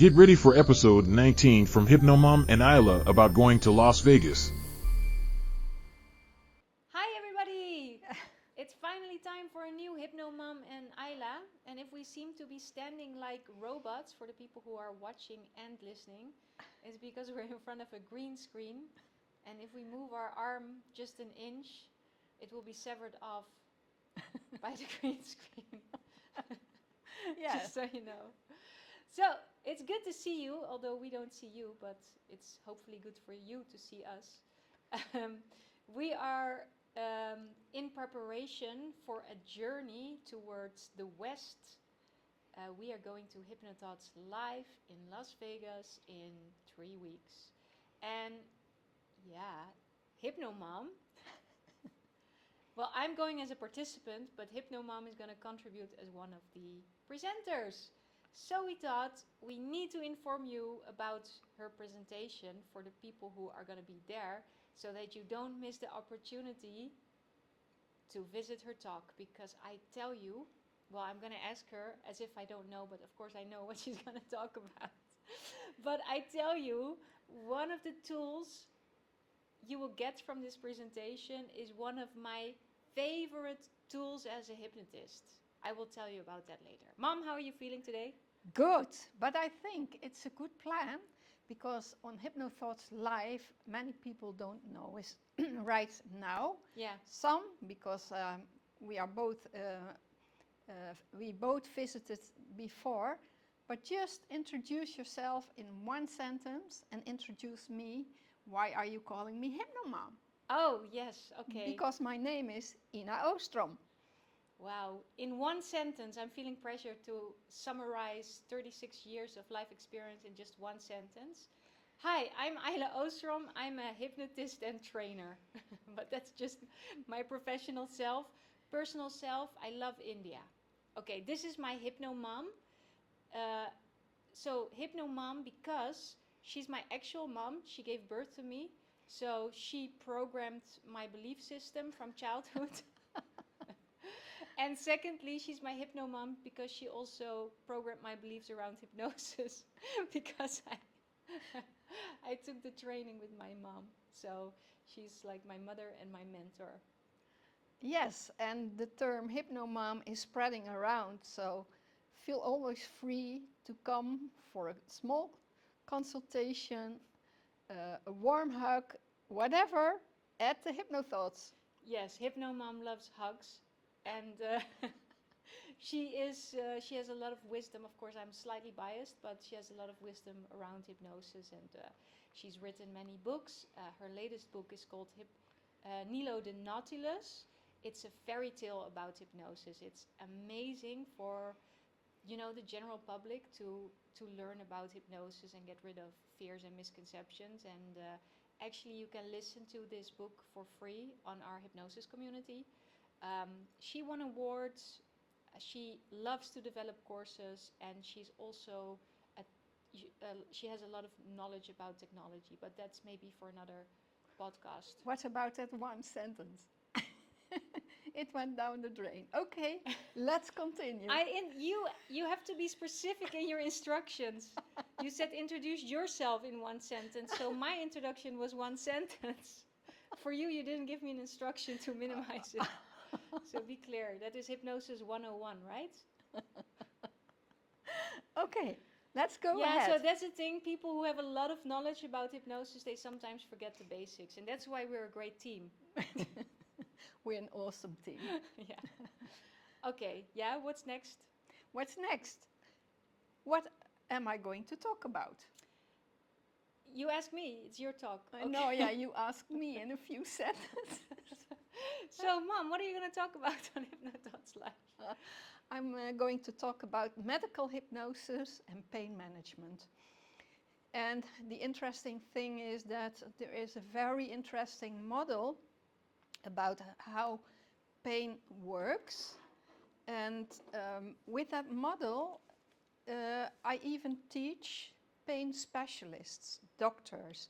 Get ready for episode 19 from Hypno Mom and Ayla about going to Las Vegas. Hi everybody! It's finally time for a new Hypno Mom and Ayla. And if we seem to be standing like robots for the people who are watching and listening, it's because we're in front of a green screen. And if we move our arm just an inch, it will be severed off by the green screen. Yes. Just so you know. So it's good to see you, although we don't see you, but it's hopefully good for you to see us. We are in preparation for a journey towards the West. We are going to Hypnothoughts live in Las Vegas in 3 weeks. And yeah, Hypno Mom. Well, I'm going as a participant, but Hypno Mom is going to contribute as one of the presenters. So we thought we need to inform you about her presentation for the people who are going to be there, so that you don't miss the opportunity to visit her talk. Because I tell you, well, I'm going to ask her as if I don't know, but of course I know what she's going to talk about. But I tell you, one of the tools you will get from this presentation is one of my favorite tools as a hypnotist. I will tell you about that later. Mom, how are you feeling today? Good, but I think it's a good plan because on Hypnothoughts Live, many people don't know is right now. Yeah. Some because we both visited before, but just introduce yourself in one sentence and introduce me. Why are you calling me HypnoMom? Oh, yes, okay. Because my name is Ayla Oostrom. Wow. In one sentence, I'm feeling pressure to summarize 36 years of life experience in just one sentence. Hi, I'm Ayla Oostrom. I'm a hypnotist and trainer. But that's just my professional self. Personal self, I love India. Okay, this is my Hypno Mom. So Hypno Mom because she's my actual mom. She gave birth to me. So she programmed my belief system from childhood. And secondly, she's my Hypno Mom because she also programmed my beliefs around hypnosis. Because I took the training with my mom. So she's like my mother and my mentor. Yes, and the term HypnoMom is spreading around, so feel always free to come for a small consultation, a warm hug, whatever, at the Hypnothoughts. Yes, Hypno Mom loves hugs. And she has a lot of wisdom. Of course, I'm slightly biased, but she has a lot of wisdom around hypnosis, and she's written many books. Her latest book is called Nilo the Nautilus. It's a fairy tale about hypnosis. It's amazing for the general public to learn about hypnosis and get rid of fears and misconceptions. And actually, you can listen to this book for free on our hypnosis community. She won awards. She loves to develop courses, and she's also she has a lot of knowledge about technology. But that's maybe for another podcast. What about that one sentence? It went down the drain. Okay, let's continue. You have to be specific in your instructions. You said introduce yourself in one sentence, so my introduction was one sentence. For you, you didn't give me an instruction to minimize it. So be clear, that is Hypnosis 101, right? Okay, let's go Yeah, ahead. so that's the thing. People who have a lot of knowledge about hypnosis, they sometimes forget the basics. And that's why we're a great team. We're an awesome team. Yeah. Okay, yeah, what's next? What's next? What am I going to talk about? You ask me, it's your talk. Okay. No, yeah, you asked me in a few sentences. So, Mom, what are you going to talk about on Hypnothoughts Live? I'm going to talk about medical hypnosis and pain management. And the interesting thing is that there is a very interesting model about how pain works. And with that model, I even teach pain specialists, doctors,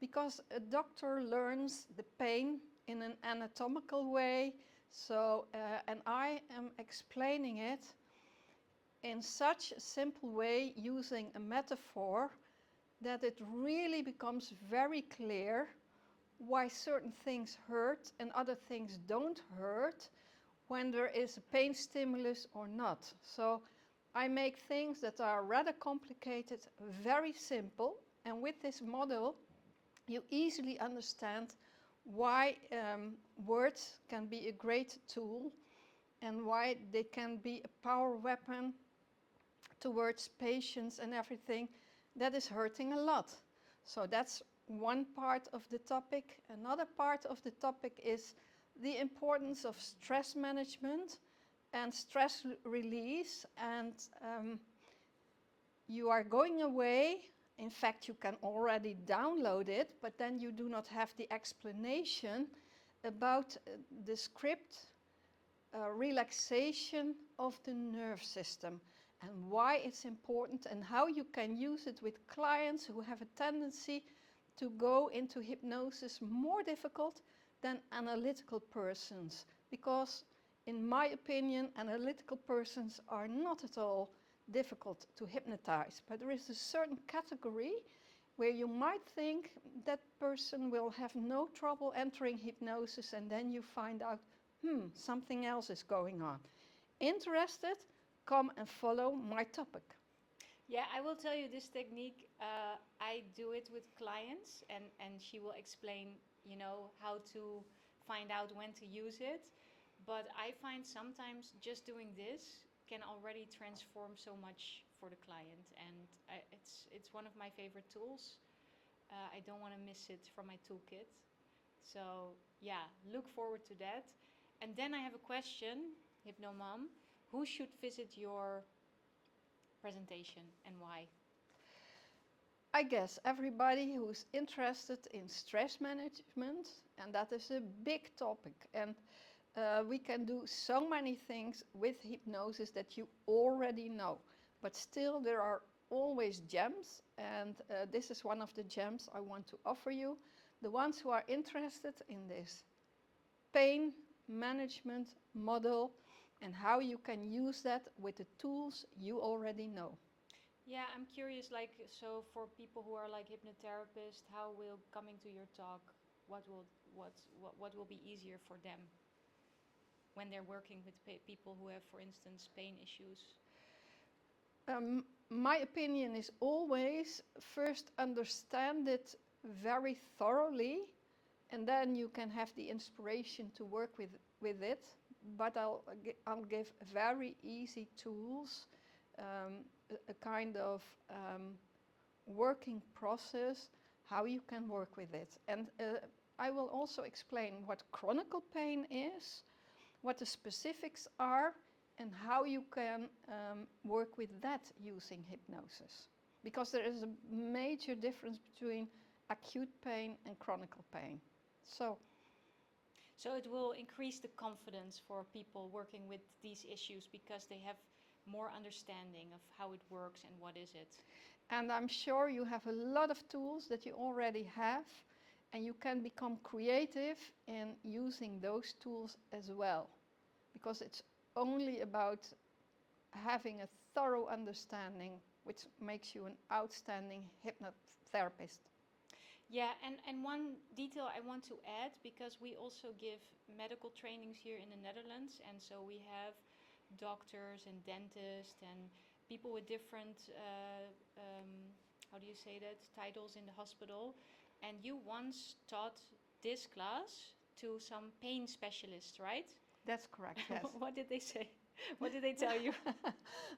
because a doctor learns the pain in an anatomical way. So, and I am explaining it in such a simple way, using a metaphor, that it really becomes very clear why certain things hurt and other things don't hurt when there is a pain stimulus or not. So I make things that are rather complicated very simple, and with this model you easily understand why words can be a great tool and why they can be a power weapon towards patients and everything that is hurting a lot. So that's one part of the topic. Another part of the topic is the importance of stress management and stress release. And you are going away. In fact, you can already download it, but then you do not have the explanation about the script relaxation of the nerve system and why it's important and how you can use it with clients who have a tendency to go into hypnosis more difficult than analytical persons. Because in my opinion, analytical persons are not at all difficult to hypnotize, but there is a certain category where you might think that person will have no trouble entering hypnosis, and then you find out, something else is going on. Interested? Come and follow my topic. Yeah, I will tell you this technique. I do it with clients, and she will explain, how to find out when to use it. But I find sometimes just doing this can already transform so much for the client, and it's one of my favorite tools. I don't want to miss it from my toolkit. So yeah, look forward to that. And then I have a question, HypnoMum. Who should visit your presentation and why? I guess everybody who's interested in stress management, and that is a big topic. And we can do so many things with hypnosis that you already know. But still, there are always gems, and this is one of the gems I want to offer you. The ones who are interested in this pain management model and how you can use that with the tools you already know. Yeah, I'm curious, so for people who are like hypnotherapists, how will coming to your talk, what will be easier for them when they're working with people who have, for instance, pain issues? My opinion is always first understand it very thoroughly, and then you can have the inspiration to work with it. But I'll give very easy tools, a kind of working process, how you can work with it. And I will also explain what chronic pain is, what the specifics are, and how you can work with that using hypnosis. Because there is a major difference between acute pain and chronic pain. So it will increase the confidence for people working with these issues because they have more understanding of how it works and what is it. And I'm sure you have a lot of tools that you already have, and you can become creative in using those tools as well. Because it's only about having a thorough understanding, which makes you an outstanding hypnotherapist. Yeah, and one detail I want to add, because we also give medical trainings here in the Netherlands, and so we have doctors and dentists and people with different, how do you say that, titles in the hospital. And you once taught this class to some pain specialists, right? That's correct, yes. What did they say? What did they tell you?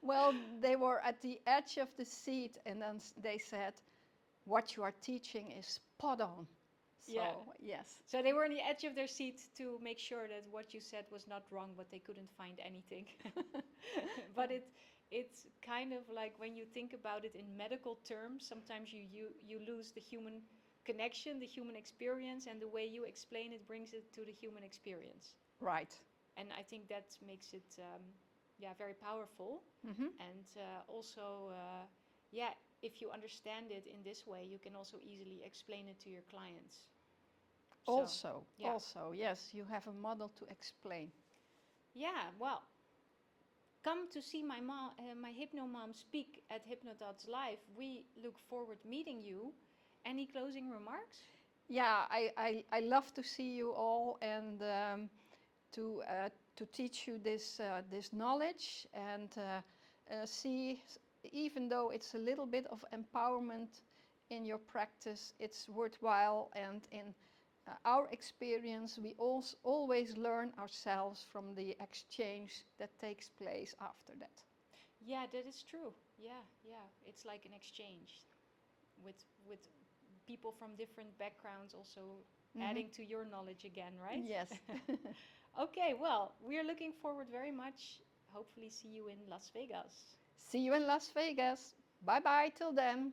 Well, they were at the edge of the seat, and then they said, what you are teaching is spot on. So, Yeah. yes. So they were on the edge of their seat to make sure that what you said was not wrong, but they couldn't find anything. But it's kind of like when you think about it in medical terms, sometimes you lose the human connection, the human experience, and the way you explain it brings it to the human experience. Right. And I think that makes it, very powerful. Mm-hmm. And also, if you understand it in this way, you can also easily explain it to your clients. Also, yeah. yes, you have a model to explain. Yeah, well, come to see my mom, my Hypno Mom speak at Hypnothoughts Live. We look forward meeting you. Any closing remarks? Yeah, I love to see you all and to teach you this knowledge and see, even though it's a little bit of empowerment in your practice, it's worthwhile. And in our experience, we always learn ourselves from the exchange that takes place after that. Yeah, that is true. Yeah, yeah. It's like an exchange with people from different backgrounds also adding to your knowledge again, right? Yes. Okay, well, we're looking forward very much. Hopefully see you in Las Vegas. See you in Las Vegas. Bye bye till then.